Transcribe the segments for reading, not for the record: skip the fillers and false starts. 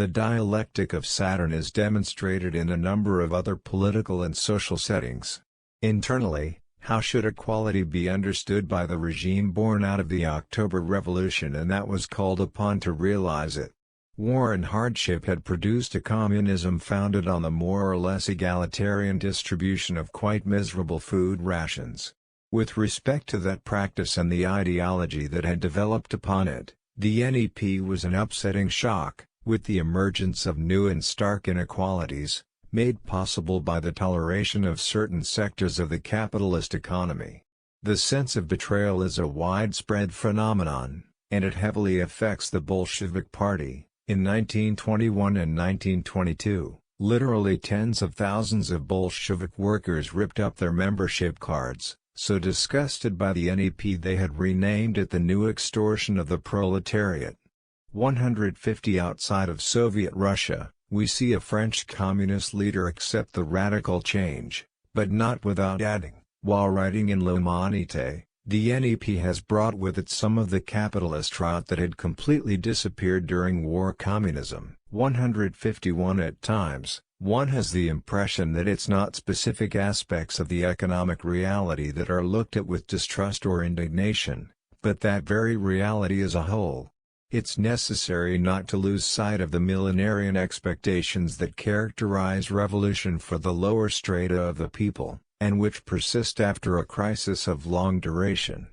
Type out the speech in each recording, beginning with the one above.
The dialectic of Saturn is demonstrated in a number of other political and social settings. Internally, how should equality be understood by the regime born out of the October Revolution and that was called upon to realize it? War and hardship had produced a communism founded on the more or less egalitarian distribution of quite miserable food rations. With respect to that practice and the ideology that had developed upon it, the NEP was an upsetting shock, with the emergence of new and stark inequalities, made possible by the toleration of certain sectors of the capitalist economy. The sense of betrayal is a widespread phenomenon, and it heavily affects the Bolshevik Party. In 1921 and 1922, literally tens of thousands of Bolshevik workers ripped up their membership cards, so disgusted by the NEP they had renamed it the New Extortion of the Proletariat. 150 outside of Soviet Russia, we see a French communist leader accept the radical change, but not without adding, while writing in L'Humanité, the NEP has brought with it some of the capitalist rot that had completely disappeared during war communism. 151 At times, one has the impression that it's not specific aspects of the economic reality that are looked at with distrust or indignation, but that very reality as a whole. It's necessary not to lose sight of the millenarian expectations that characterize revolution for the lower strata of the people, and which persist after a crisis of long duration.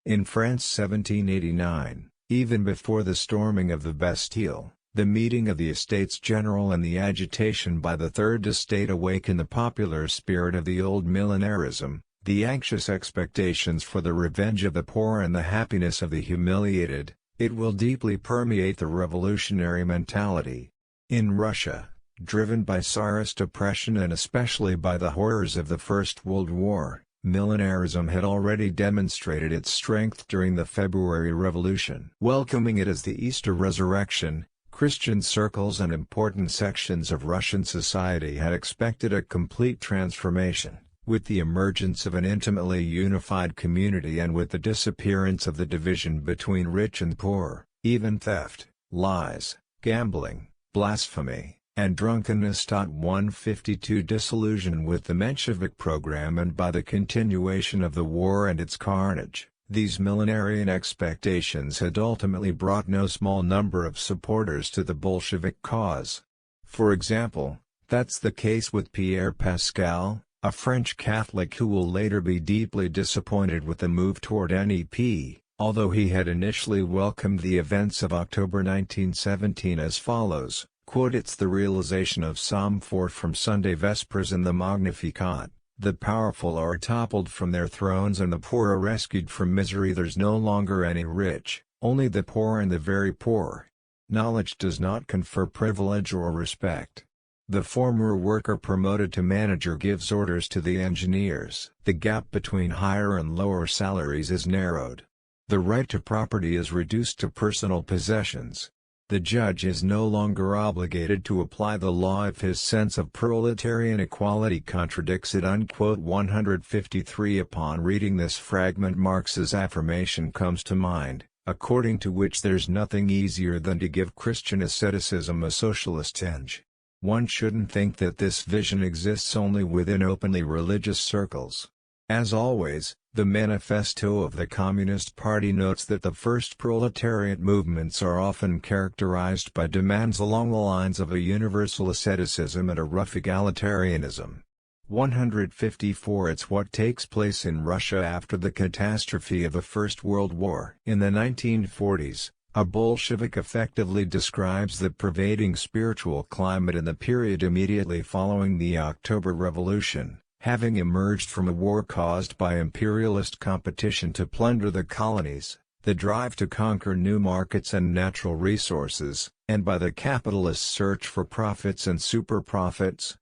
In France 1789, even before the storming of the Bastille, the meeting of the Estates General and the agitation by the Third Estate awakened the popular spirit of the old millenarism, the anxious expectations for the revenge of the poor and the happiness of the humiliated. It will deeply permeate the revolutionary mentality. In Russia, driven by Tsarist oppression and especially by the horrors of the First World War, millenarism had already demonstrated its strength during the February Revolution. Welcoming it as the Easter resurrection, Christian circles and important sections of Russian society had expected a complete transformation. With the emergence of an intimately unified community and with the disappearance of the division between rich and poor, even theft, lies, gambling, blasphemy, and drunkenness. 152 Disillusion with the Menshevik program and by the continuation of the war and its carnage, these millenarian expectations had ultimately brought no small number of supporters to the Bolshevik cause. For example, that's the case with Pierre Pascal, a French Catholic who will later be deeply disappointed with the move toward NEP, although he had initially welcomed the events of October 1917 as follows, quote, "It's the realization of Psalm 4 from Sunday Vespers in the Magnificat, the powerful are toppled from their thrones and the poor are rescued from misery. There's no longer any rich, only the poor and the very poor. Knowledge does not confer privilege or respect. The former worker promoted to manager gives orders to the engineers. The gap between higher and lower salaries is narrowed. The right to property is reduced to personal possessions. The judge is no longer obligated to apply the law if his sense of proletarian equality contradicts it." 153 Upon reading this fragment, Marx's affirmation comes to mind, according to which there's nothing easier than to give Christian asceticism a socialist tinge. One shouldn't think that this vision exists only within openly religious circles. As always, the manifesto of the Communist Party notes that the first proletariat movements are often characterized by demands along the lines of a universal asceticism and a rough egalitarianism. 154 It's what takes place in Russia after the catastrophe of the First World War. In the 1940s, a Bolshevik effectively describes the pervading spiritual climate in the period immediately following the October Revolution, having emerged from a war caused by imperialist competition to plunder the colonies, the drive to conquer new markets and natural resources, and by the capitalist search for profits and super-profits.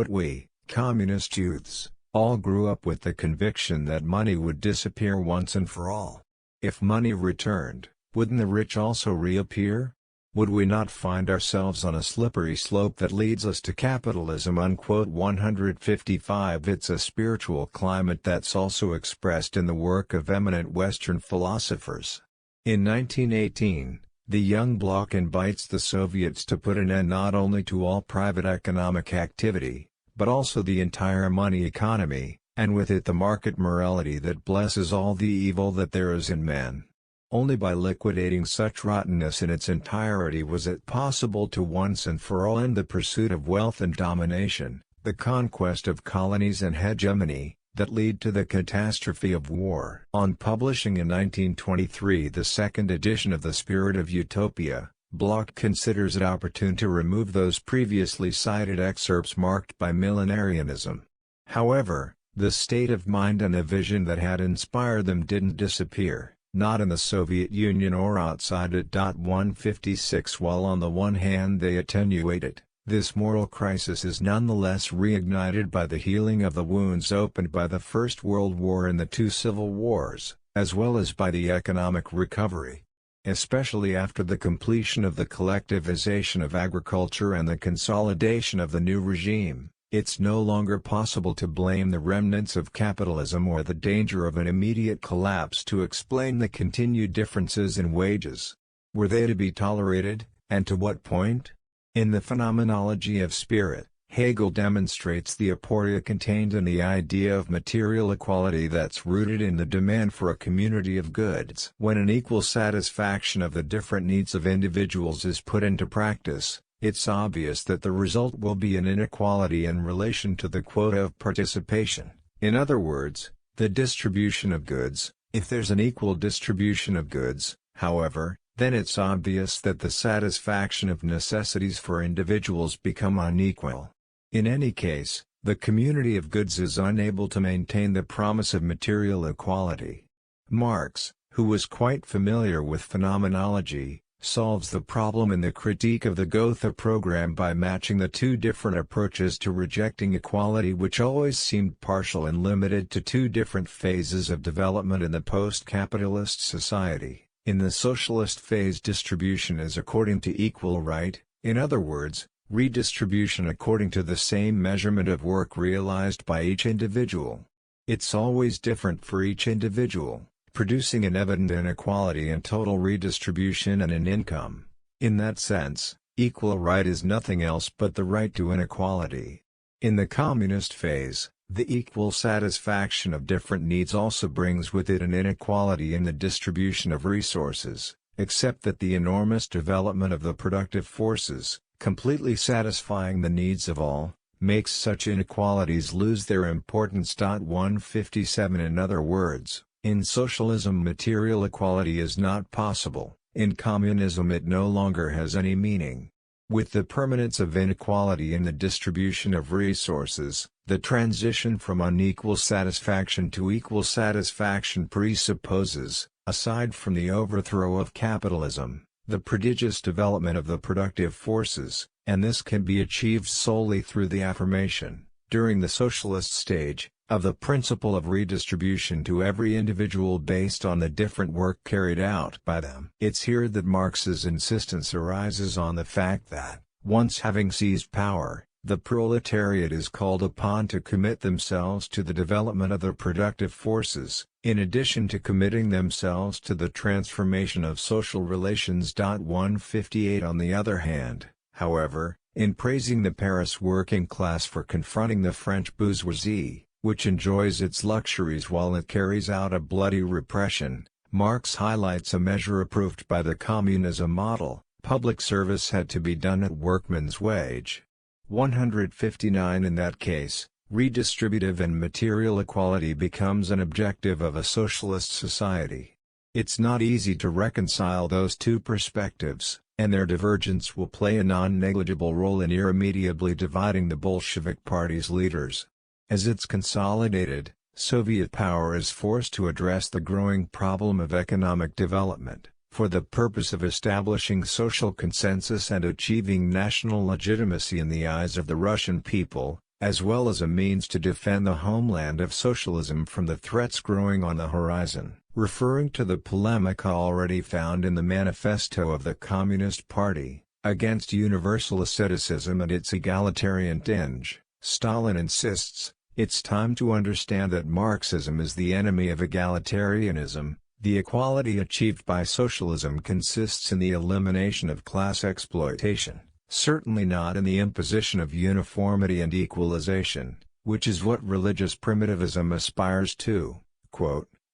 "We, communist youths, all grew up with the conviction that money would disappear once and for all. If money returned, wouldn't the rich also reappear? Would we not find ourselves on a slippery slope that leads us to capitalism?" 155 It's a spiritual climate that's also expressed in the work of eminent Western philosophers. In 1918, The Young Bloc invites the Soviets to put an end not only to all private economic activity, but also the entire money economy, and with it the market morality that blesses all the evil that there is in man. Only by liquidating such rottenness in its entirety was it possible to once and for all end the pursuit of wealth and domination, the conquest of colonies and hegemony, that lead to the catastrophe of war. On publishing in 1923 the second edition of The Spirit of Utopia, Bloch considers it opportune to remove those previously cited excerpts marked by millenarianism. However, the state of mind and the vision that had inspired them didn't disappear, not in the Soviet Union or outside it. 156 While on the one hand they attenuated, this moral crisis is nonetheless reignited by the healing of the wounds opened by the First World War and the two civil wars, as well as by the economic recovery. Especially after the completion of the collectivization of agriculture and the consolidation of the new regime, it's no longer possible to blame the remnants of capitalism or the danger of an immediate collapse to explain the continued differences in wages. Were they to be tolerated, and to what point? In the Phenomenology of Spirit, Hegel demonstrates the aporia contained in the idea of material equality that's rooted in the demand for a community of goods. When an equal satisfaction of the different needs of individuals is put into practice, it's obvious that the result will be an inequality in relation to the quota of participation. In other words, the distribution of goods. If there's an equal distribution of goods, however, then it's obvious that the satisfaction of necessities for individuals become unequal. In any case, the community of goods is unable to maintain the promise of material equality. Marx, who was quite familiar with phenomenology, solves the problem in the Critique of the Gotha program by matching the two different approaches to rejecting equality which always seemed partial and limited to two different phases of development in the post-capitalist society. In the socialist phase, distribution is according to equal right, in other words, redistribution according to the same measurement of work realized by each individual. It's always different for each individual, producing an evident inequality in total redistribution and in income. In that sense, equal right is nothing else but the right to inequality. In the communist phase, the equal satisfaction of different needs also brings with it an inequality in the distribution of resources, except that the enormous development of the productive forces, completely satisfying the needs of all, makes such inequalities lose their importance. 157 In other words, in socialism material equality is not possible, in communism it no longer has any meaning. With the permanence of inequality in the distribution of resources, the transition from unequal satisfaction to equal satisfaction presupposes, aside from the overthrow of capitalism, the prodigious development of the productive forces, and this can be achieved solely through the affirmation, during the socialist stage, of the principle of redistribution to every individual based on the different work carried out by them. It's here that Marx's insistence arises on the fact that, once having seized power, the proletariat is called upon to commit themselves to the development of the productive forces, in addition to committing themselves to the transformation of social relations. 158 On the other hand, however, in praising the Paris working class for confronting the French bourgeoisie, which enjoys its luxuries while it carries out a bloody repression, Marx highlights a measure approved by the communism model: public service had to be done at workman's wage. 159 In that case, redistributive and material equality becomes an objective of a socialist society. It's not easy to reconcile those two perspectives, and their divergence will play a non-negligible role in irremediably dividing the Bolshevik Party's leaders. As it's consolidated, Soviet power is forced to address the growing problem of economic development, for the purpose of establishing social consensus and achieving national legitimacy in the eyes of the Russian people, as well as a means to defend the homeland of socialism from the threats growing on the horizon. Referring to the polemica already found in the manifesto of the Communist Party, against universal asceticism and its egalitarian tinge, Stalin insists, "It's time to understand that Marxism is the enemy of egalitarianism, The equality achieved by socialism consists in the elimination of class exploitation, certainly not in the imposition of uniformity and equalization, which is what religious primitivism aspires to.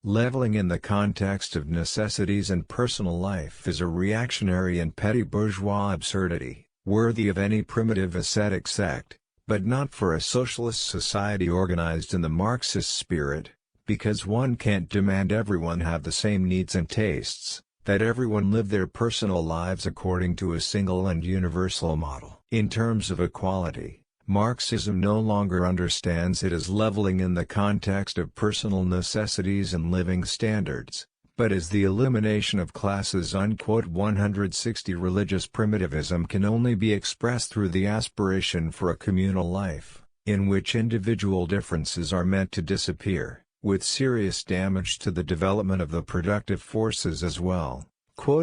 Leveling in the context of necessities and personal life is a reactionary and petty bourgeois absurdity, worthy of any primitive ascetic sect, but not for a socialist society organized in the Marxist spirit, because one can't demand everyone have the same needs and tastes, that everyone live their personal lives according to a single and universal model. In terms of equality, Marxism no longer understands it as leveling in the context of personal necessities and living standards, but as the elimination of classes. 160 Religious primitivism can only be expressed through the aspiration for a communal life, in which individual differences are meant to disappear, with serious damage to the development of the productive forces as well.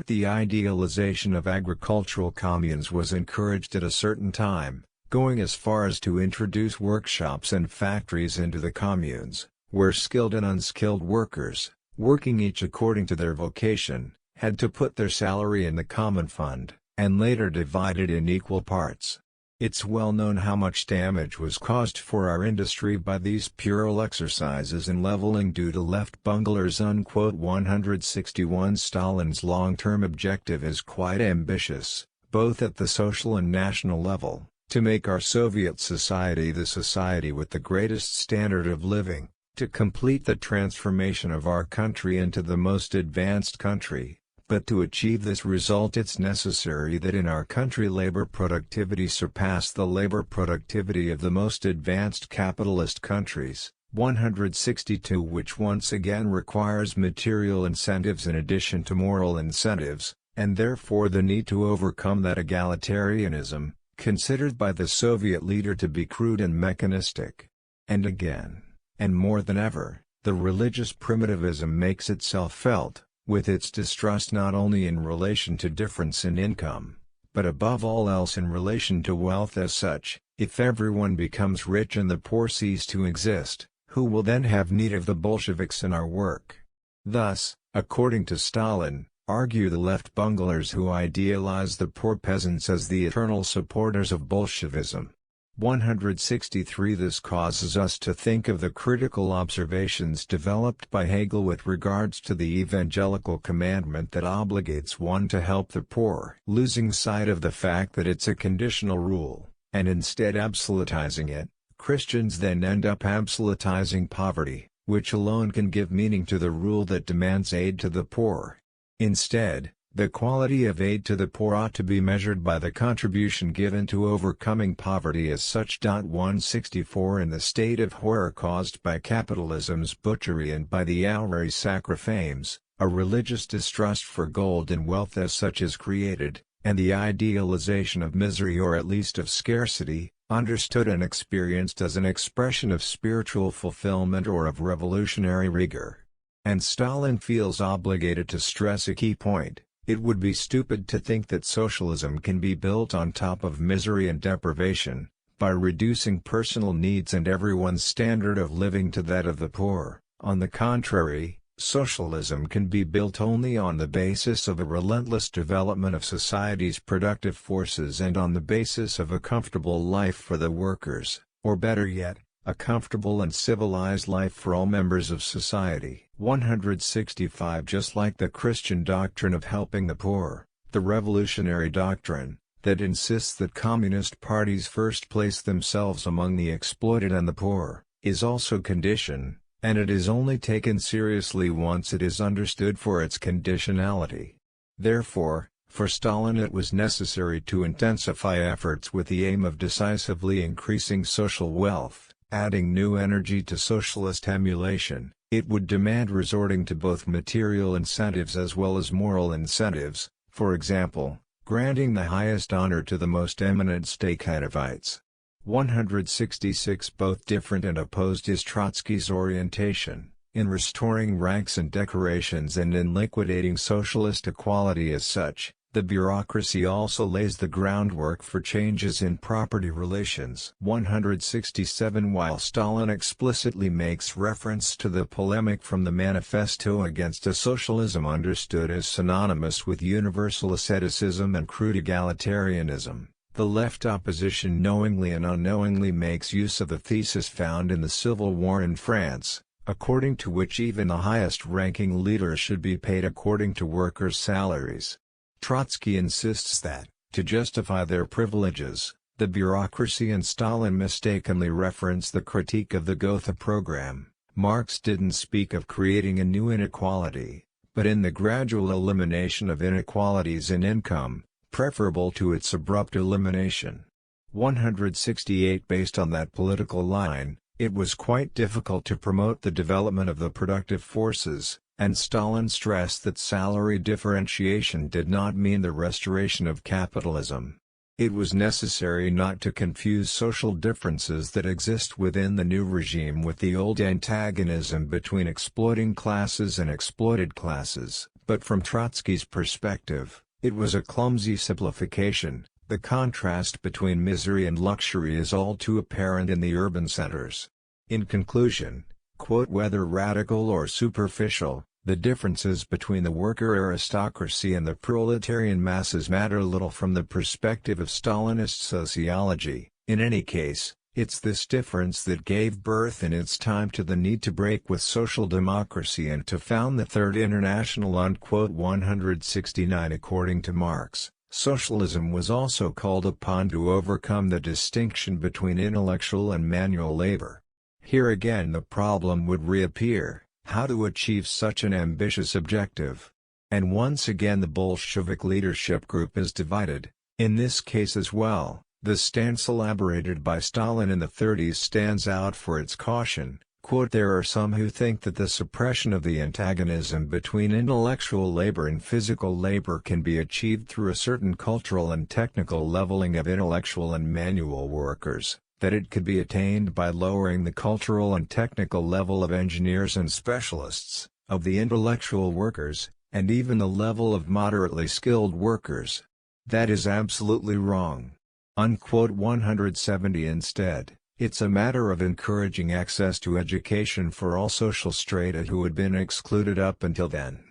The idealization of agricultural communes was encouraged at a certain time, going as far as to introduce workshops and factories into the communes, where skilled and unskilled workers, working each according to their vocation, had to put their salary in the common fund, and later divided in equal parts. It's well known how much damage was caused for our industry by these puerile exercises in leveling due to left bunglers. 161 Stalin's long-term objective is quite ambitious, both at the social and national level, to make our Soviet society the society with the greatest standard of living, to complete the transformation of our country into the most advanced country. But to achieve this result it's necessary that in our country labor productivity surpass the labor productivity of the most advanced capitalist countries. 162 Which once again requires material incentives in addition to moral incentives, and therefore the need to overcome that egalitarianism, considered by the Soviet leader to be crude and mechanistic. And again, and more than ever, the religious primitivism makes itself felt, with its distrust not only in relation to difference in income, but above all else in relation to wealth as such. If everyone becomes rich and the poor cease to exist, who will then have need of the Bolsheviks in our work? Thus, according to Stalin, argue the left bunglers who idealize the poor peasants as the eternal supporters of Bolshevism. 163 This causes us to think of the critical observations developed by Hegel with regards to the evangelical commandment that obligates one to help the poor, losing sight of the fact that it's a conditional rule, and instead absolutizing it. Christians then end up absolutizing poverty, which alone can give meaning to the rule that demands aid to the poor. Instead, the quality of aid to the poor ought to be measured by the contribution given to overcoming poverty as such. 164 In the state of horror caused by capitalism's butchery and by the Auri Sacrifames, a religious distrust for gold and wealth as such is created, and the idealization of misery or at least of scarcity, understood and experienced as an expression of spiritual fulfillment or of revolutionary rigor. And Stalin feels obligated to stress a key point: it would be stupid to think that socialism can be built on top of misery and deprivation, by reducing personal needs and everyone's standard of living to that of the poor. On the contrary, socialism can be built only on the basis of a relentless development of society's productive forces and on the basis of a comfortable life for the workers, or better yet, a comfortable and civilized life for all members of society. 165 Just like the Christian doctrine of helping the poor, the revolutionary doctrine, that insists that communist parties first place themselves among the exploited and the poor, is also conditioned, and it is only taken seriously once it is understood for its conditionality. Therefore, for Stalin it was necessary to intensify efforts with the aim of decisively increasing social wealth. Adding new energy to socialist emulation, it would demand resorting to both material incentives as well as moral incentives, for example, granting the highest honor to the most eminent Stakhainovites. 166 Both different and opposed is Trotsky's orientation, in restoring ranks and decorations and in liquidating socialist equality as such, The bureaucracy also lays the groundwork for changes in property relations. 167 While Stalin explicitly makes reference to the polemic from the manifesto against a socialism understood as synonymous with universal asceticism and crude egalitarianism, the left opposition knowingly and unknowingly makes use of the thesis found in the Civil War in France, according to which even the highest-ranking leaders should be paid according to workers' salaries. Trotsky insists that, to justify their privileges, the bureaucracy and Stalin mistakenly reference the critique of the Gotha program. Marx didn't speak of creating a new inequality, but in the gradual elimination of inequalities in income, preferable to its abrupt elimination. 168 Based on that political line, it was quite difficult to promote the development of the productive forces, and Stalin stressed that salary differentiation did not mean the restoration of capitalism. It was necessary not to confuse social differences that exist within the new regime with the old antagonism between exploiting classes and exploited classes, but from Trotsky's perspective, it was a clumsy simplification. The contrast between misery and luxury is all too apparent in the urban centers. In conclusion, quote, whether radical or superficial, the differences between the worker aristocracy and the proletarian masses matter little from the perspective of Stalinist sociology. In any case, it's this difference that gave birth in its time to the need to break with social democracy and to found the Third International. Unquote. 169 According to Marx, socialism was also called upon to overcome the distinction between intellectual and manual labor. Here again the problem would reappear: how to achieve such an ambitious objective? And once again the Bolshevik leadership group is divided. In this case as well, the stance elaborated by Stalin in the 30s stands out for its caution. Quote, there are some who think that the suppression of the antagonism between intellectual labor and physical labor can be achieved through a certain cultural and technical leveling of intellectual and manual workers, that it could be attained by lowering the cultural and technical level of engineers and specialists, of the intellectual workers, and even the level of moderately skilled workers. That is absolutely wrong. Unquote. 170 Instead, it's a matter of encouraging access to education for all social strata who had been excluded up until then.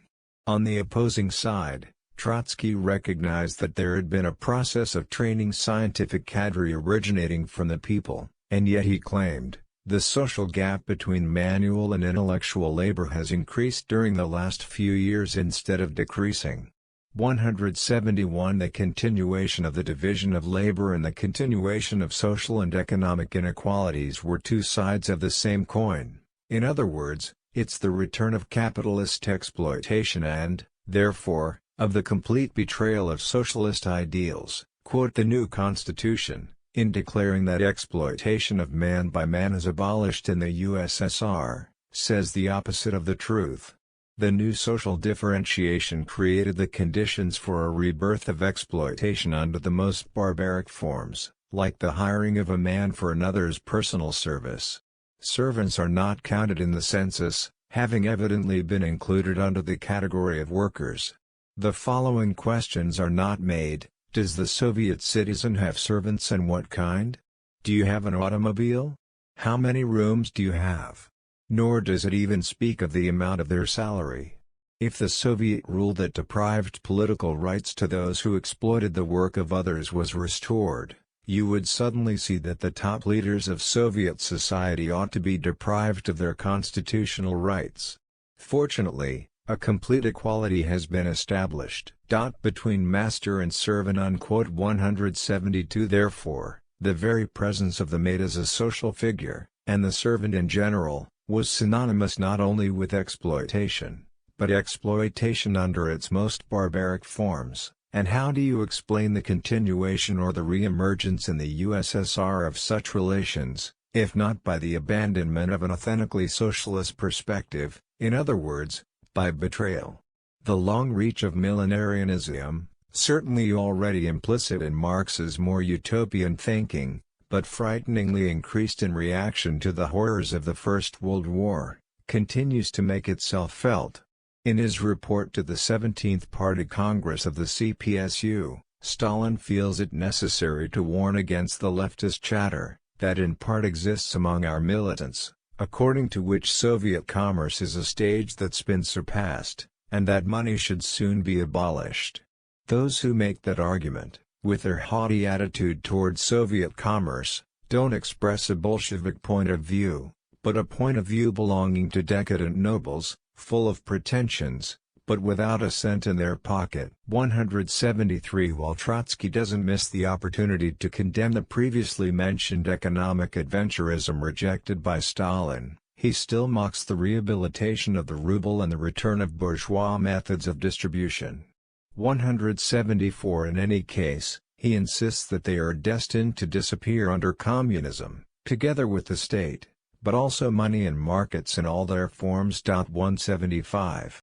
On the opposing side, Trotsky recognized that there had been a process of training scientific cadre originating from the people, and yet he claimed, the social gap between manual and intellectual labor has increased during the last few years instead of decreasing. 171 The continuation of the division of labor and the continuation of social and economic inequalities were two sides of the same coin. In other words, it's the return of capitalist exploitation and, therefore, of the complete betrayal of socialist ideals. Quote, the new constitution, in declaring that exploitation of man by man is abolished in the USSR, says the opposite of the truth. The new social differentiation created the conditions for a rebirth of exploitation under the most barbaric forms, like the hiring of a man for another's personal service. Servants are not counted in the census, having evidently been included under the category of workers. The following questions are not made: does the Soviet citizen have servants and what kind? Do you have an automobile? How many rooms do you have? Nor does it even speak of the amount of their salary. If the Soviet rule that deprived political rights to those who exploited the work of others was restored, you would suddenly see that the top leaders of Soviet society ought to be deprived of their constitutional rights. Fortunately, a complete equality has been established. Between master and servant. 172 Therefore, the very presence of the maid as a social figure, and the servant in general, was synonymous not only with exploitation, but exploitation under its most barbaric forms. And how do you explain the continuation or the re-emergence in the USSR of such relations, if not by the abandonment of an authentically socialist perspective, in other words, by betrayal? The long reach of millenarianism, certainly already implicit in Marx's more utopian thinking, but frighteningly increased in reaction to the horrors of the First World War, continues to make itself felt. In his report to the 17th Party Congress of the CPSU, Stalin feels it necessary to warn against the leftist chatter that in part exists among our militants, according to which Soviet commerce is a stage that's been surpassed, and that money should soon be abolished. Those who make that argument, with their haughty attitude towards Soviet commerce, don't express a Bolshevik point of view, but a point of view belonging to decadent nobles, full of pretensions, but without a cent in their pocket. 173 While Trotsky doesn't miss the opportunity to condemn the previously mentioned economic adventurism rejected by Stalin, he still mocks the rehabilitation of the ruble and the return of bourgeois methods of distribution. 174 In any case, he insists that they are destined to disappear under communism, together with the state, but also money and markets in all their forms. 175